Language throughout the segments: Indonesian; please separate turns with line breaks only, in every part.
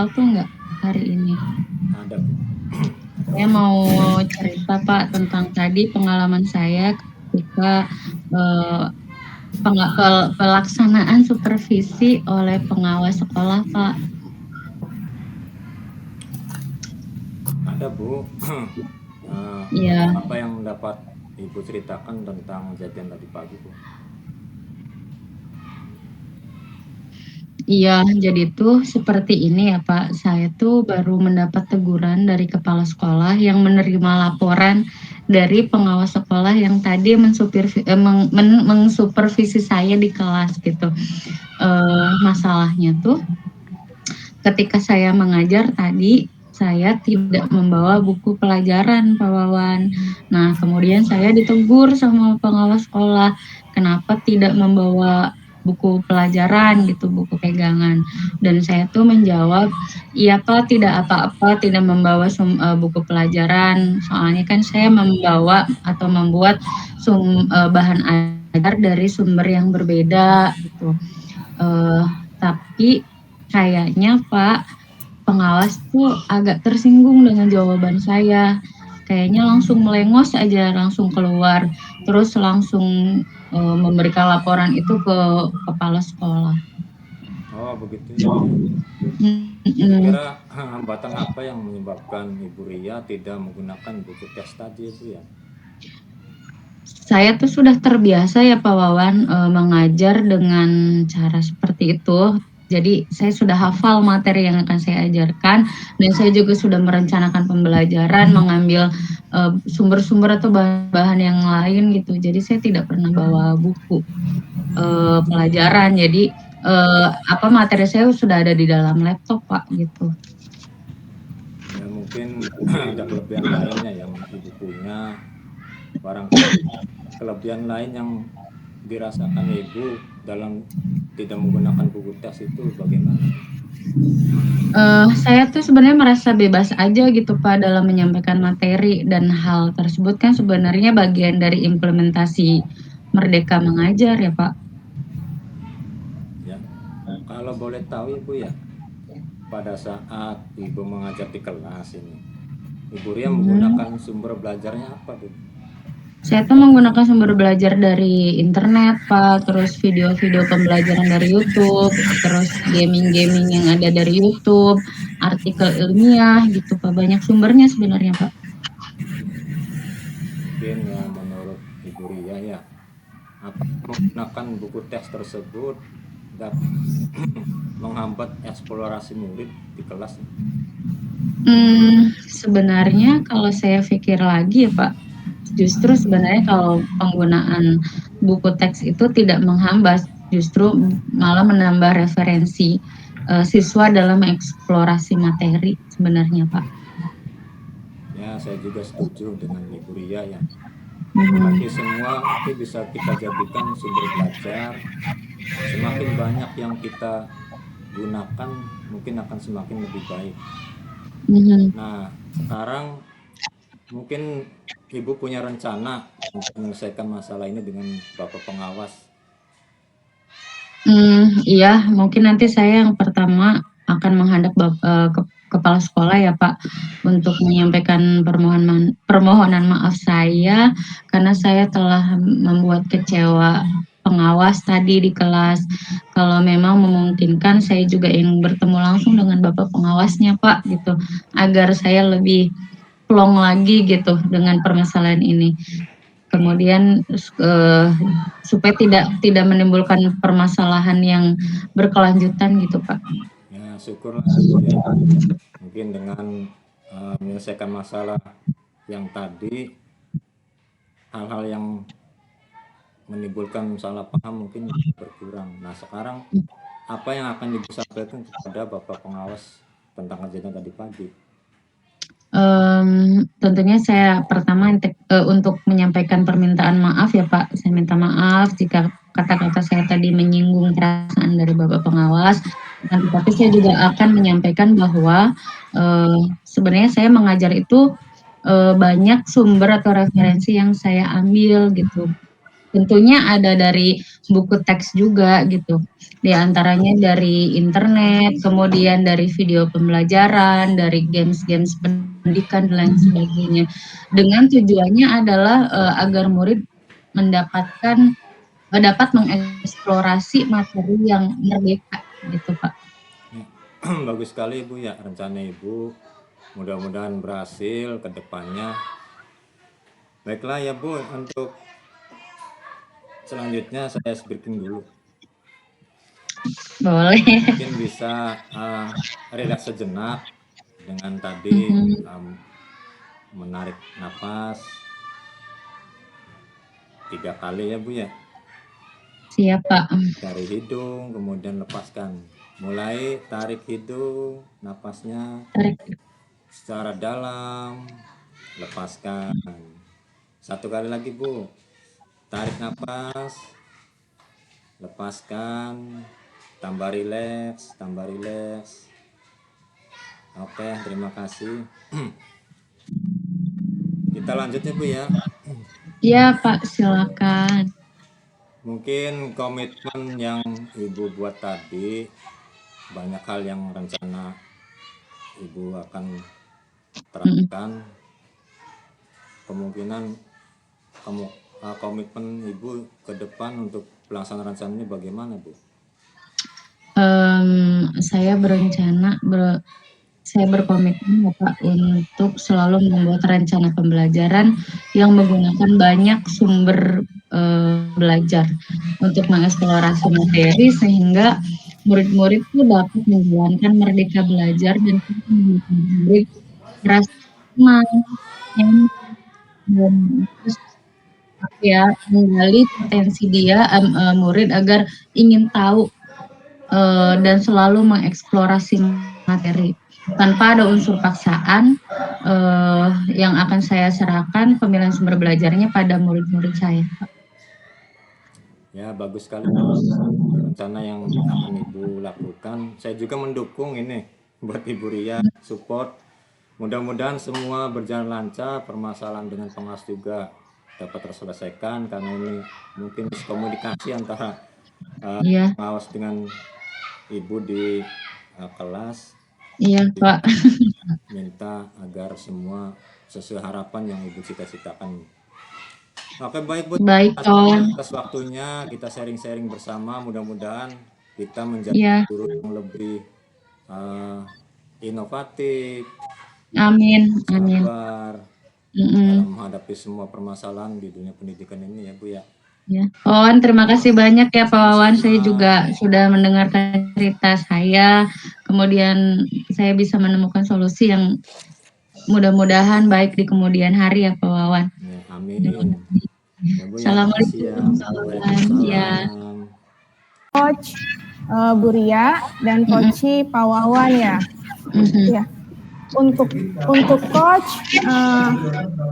waktu nggak hari ini?
Ada Bu.
Saya mau cerita Pak tentang tadi pengalaman saya ketika eh, pelaksanaan supervisi oleh pengawas sekolah Pak.
Ada Bu. Eh,
Iya,
apa yang dapat Ibu ceritakan tentang kejadian tadi pagi Bu?
iya, jadi tuh seperti ini ya Pak. Saya tuh baru mendapat teguran dari kepala sekolah yang menerima laporan dari pengawas sekolah yang tadi mensupervisi saya di kelas gitu. Masalahnya tuh ketika saya mengajar tadi, saya tidak membawa buku pelajaran, Pak Wawan. Nah, kemudian saya ditegur sama pengawas sekolah, kenapa tidak membawa buku pelajaran gitu, buku pegangan. Dan saya tuh menjawab, iya Pak, tidak apa-apa, tidak membawa buku pelajaran. Soalnya kan saya membawa atau membuat bahan ajar dari sumber yang berbeda gitu. Eh, tapi kayaknya Pak pengawas tuh agak tersinggung dengan jawaban saya. Kayaknya langsung melengos aja, langsung keluar, terus langsung memberikan laporan itu ke kepala sekolah.
Oh begitu ya Bu ya.
Mm-mm.
Kira-kira hambatan apa yang menyebabkan Ibu Ria tidak menggunakan buku tes tadi Bu ya?
Saya tuh sudah terbiasa ya Pak Wawan mengajar dengan cara seperti itu. Jadi saya sudah hafal materi yang akan saya ajarkan dan saya juga sudah merencanakan pembelajaran, mengambil sumber-sumber atau bahan-bahan yang lain gitu. Jadi saya tidak pernah bawa buku pelajaran. Jadi apa materi saya sudah ada di dalam laptop Pak gitu.
Ya mungkin ada kelebihan lainnya yang Ibu punya. Barangkali kelebihan lain yang dirasakan Ibu dalam tidak menggunakan buku tes itu bagaimana?
Saya tuh sebenarnya merasa bebas aja gitu Pak dalam menyampaikan materi dan hal tersebut kan sebenarnya bagian dari implementasi Merdeka Mengajar ya Pak.
Ya, kalau boleh tahu Ibu ya, pada saat Ibu mengajar di kelas ini, Ibu Ria
Hmm.
menggunakan sumber belajarnya apa Bu?
Saya tuh menggunakan sumber belajar dari internet Pak, terus video-video pembelajaran dari YouTube, terus gaming-gaming yang ada dari YouTube, artikel ilmiah gitu Pak. Banyak sumbernya sebenarnya Pak.
Mungkin ya menurut Ibu Ria ya, apa menggunakan buku teks tersebut dapat menghambat eksplorasi murid di kelas?
Sebenarnya kalau saya pikir lagi ya Pak, justru sebenarnya kalau penggunaan buku teks itu tidak menghambat, justru malah menambah referensi siswa dalam mengeksplorasi materi sebenarnya Pak.
Ya, saya juga setuju dengan Ibu Ria ya.
Mhm.
Hampir semua itu bisa kita jadikan sumber belajar. Semakin banyak yang kita gunakan, mungkin akan semakin lebih baik.
Mhm.
Nah, sekarang mungkin Ibu punya rencana untuk menyelesaikan masalah ini dengan Bapak pengawas.
Iya, mungkin nanti saya yang pertama akan menghadap kepala sekolah ya Pak, untuk menyampaikan permohonan maaf saya karena saya telah membuat kecewa pengawas tadi di kelas. Kalau memang memungkinkan saya juga ingin bertemu langsung dengan Bapak pengawasnya Pak gitu, agar saya lebih plong lagi gitu dengan permasalahan ini. Kemudian eh, supaya tidak menimbulkan permasalahan yang berkelanjutan gitu Pak.
Ya, syukurlah Ibu ya. Mungkin dengan menyelesaikan masalah yang tadi, hal-hal yang menimbulkan salah paham mungkin berkurang. Nah, sekarang apa yang akan Ibu sampaikan kepada Bapak pengawas tentang kejadian tadi pagi?
Tentunya saya pertama untuk menyampaikan permintaan maaf ya Pak. Saya minta maaf jika kata-kata saya tadi menyinggung perasaan dari Bapak pengawas. Dan tetapi saya juga akan menyampaikan bahwa sebenarnya saya mengajar itu banyak sumber atau referensi yang saya ambil gitu. tentunya ada dari buku teks juga gitu. Di antaranya dari internet, kemudian dari video pembelajaran, dari games-games pendidikan dan lain sebagainya. Dengan tujuannya adalah agar murid mendapatkan dapat mengeksplorasi materi yang merdeka gitu, Pak.
Bagus sekali Ibu ya rencana Ibu. Mudah-mudahan berhasil ke depannya. Baiklah ya Bu, untuk selanjutnya saya speaking dulu.
Boleh.
Mungkin bisa relax sejenak dengan tadi menarik nafas 3 kali ya Bu ya.
Siap Pak.
Dari hidung kemudian lepaskan. Mulai tarik hidung, nafasnya
Tarik.
secara dalam, lepaskan. 1 kali lagi Bu. Tarik nafas, lepaskan, tambah rileks, tambah rileks. Oke, terima kasih. Kita lanjut ya Bu ya.
Iya Pak, silakan.
Mungkin komitmen yang Ibu buat tadi, banyak hal yang rencana Ibu akan terapkan. Kemungkinan komitmen Ibu ke depan untuk pelaksanaan rencana ini bagaimana Bu?
Saya berencana saya berkomitmen Bapak untuk selalu membuat rencana pembelajaran yang menggunakan banyak sumber belajar untuk mengeksplorasi materi sehingga murid-murid itu dapat menjalankan merdeka belajar dan murid merasa aman, terus ya menggali potensi dia murid agar ingin tahu dan selalu mengeksplorasi materi tanpa ada unsur paksaan. Yang akan saya serahkan pemilihan sumber belajarnya pada murid-murid saya.
Ya bagus sekali rencana yang akan Ibu lakukan. Saya juga mendukung ini buat Ibu Ria, support. Mudah-mudahan semua berjalan lancar, permasalahan dengan pengawas juga dapat terselesaikan karena ini mungkin komunikasi antara pengawas dengan Ibu di kelas.
Iya Pak.
Minta agar semua sesuai harapan yang Ibu cita-citakan. Oke baik Bu, atas waktunya kita sharing-sharing bersama. Mudah-mudahan kita menjadi guru yang lebih inovatif,
amin,
sabar dalam menghadapi semua permasalahan di dunia pendidikan ini ya Bu ya.
Ya. Wawan, terima kasih banyak ya Pak Wawan. Saya juga sudah mendengarkan cerita saya. Kemudian saya bisa menemukan solusi yang mudah-mudahan baik di kemudian hari ya Pak Wawan.
Ya, amin. Ya, Bu,
Assalamualaikum.
Ya.
Coach Bu Ria dan Coach Pak Wawan ya. Ya. Untuk Coach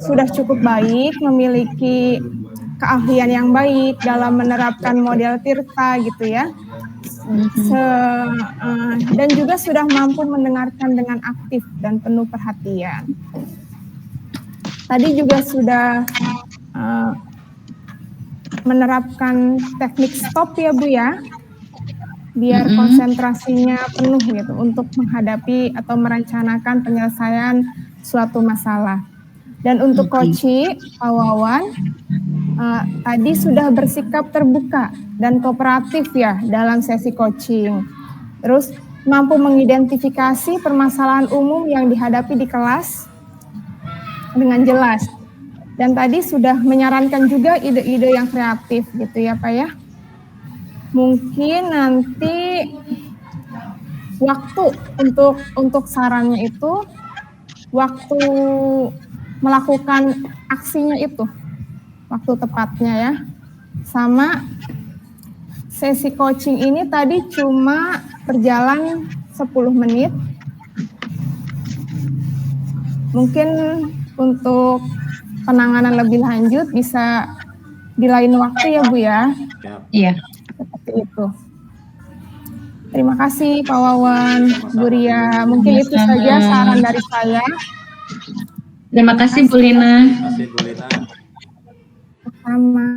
sudah cukup baik, memiliki keahlian yang baik dalam menerapkan model Tirta gitu ya. Dan juga sudah mampu mendengarkan dengan aktif dan penuh perhatian. Tadi juga sudah menerapkan teknik stop ya Bu ya, biar konsentrasinya penuh gitu untuk menghadapi atau merencanakan penyelesaian suatu masalah. Dan untuk Coach Pak Wawan, tadi sudah bersikap terbuka dan kooperatif ya dalam sesi coaching. Terus mampu mengidentifikasi permasalahan umum yang dihadapi di kelas dengan jelas. Dan tadi sudah menyarankan juga ide-ide yang kreatif gitu ya Pak ya. Mungkin nanti waktu untuk sarannya itu waktu melakukan aksinya itu, waktu tepatnya ya. Sama sesi coaching ini tadi cuma berjalan 10 menit. Mungkin untuk penanganan lebih lanjut bisa di lain waktu ya Bu ya. Iya. Seperti itu. Terima kasih Pak Wawan, Bu Ria. Mungkin itu saja saran dari saya.
Terima kasih Bu Lina.
Terima kasih Bu Lina.
Sama.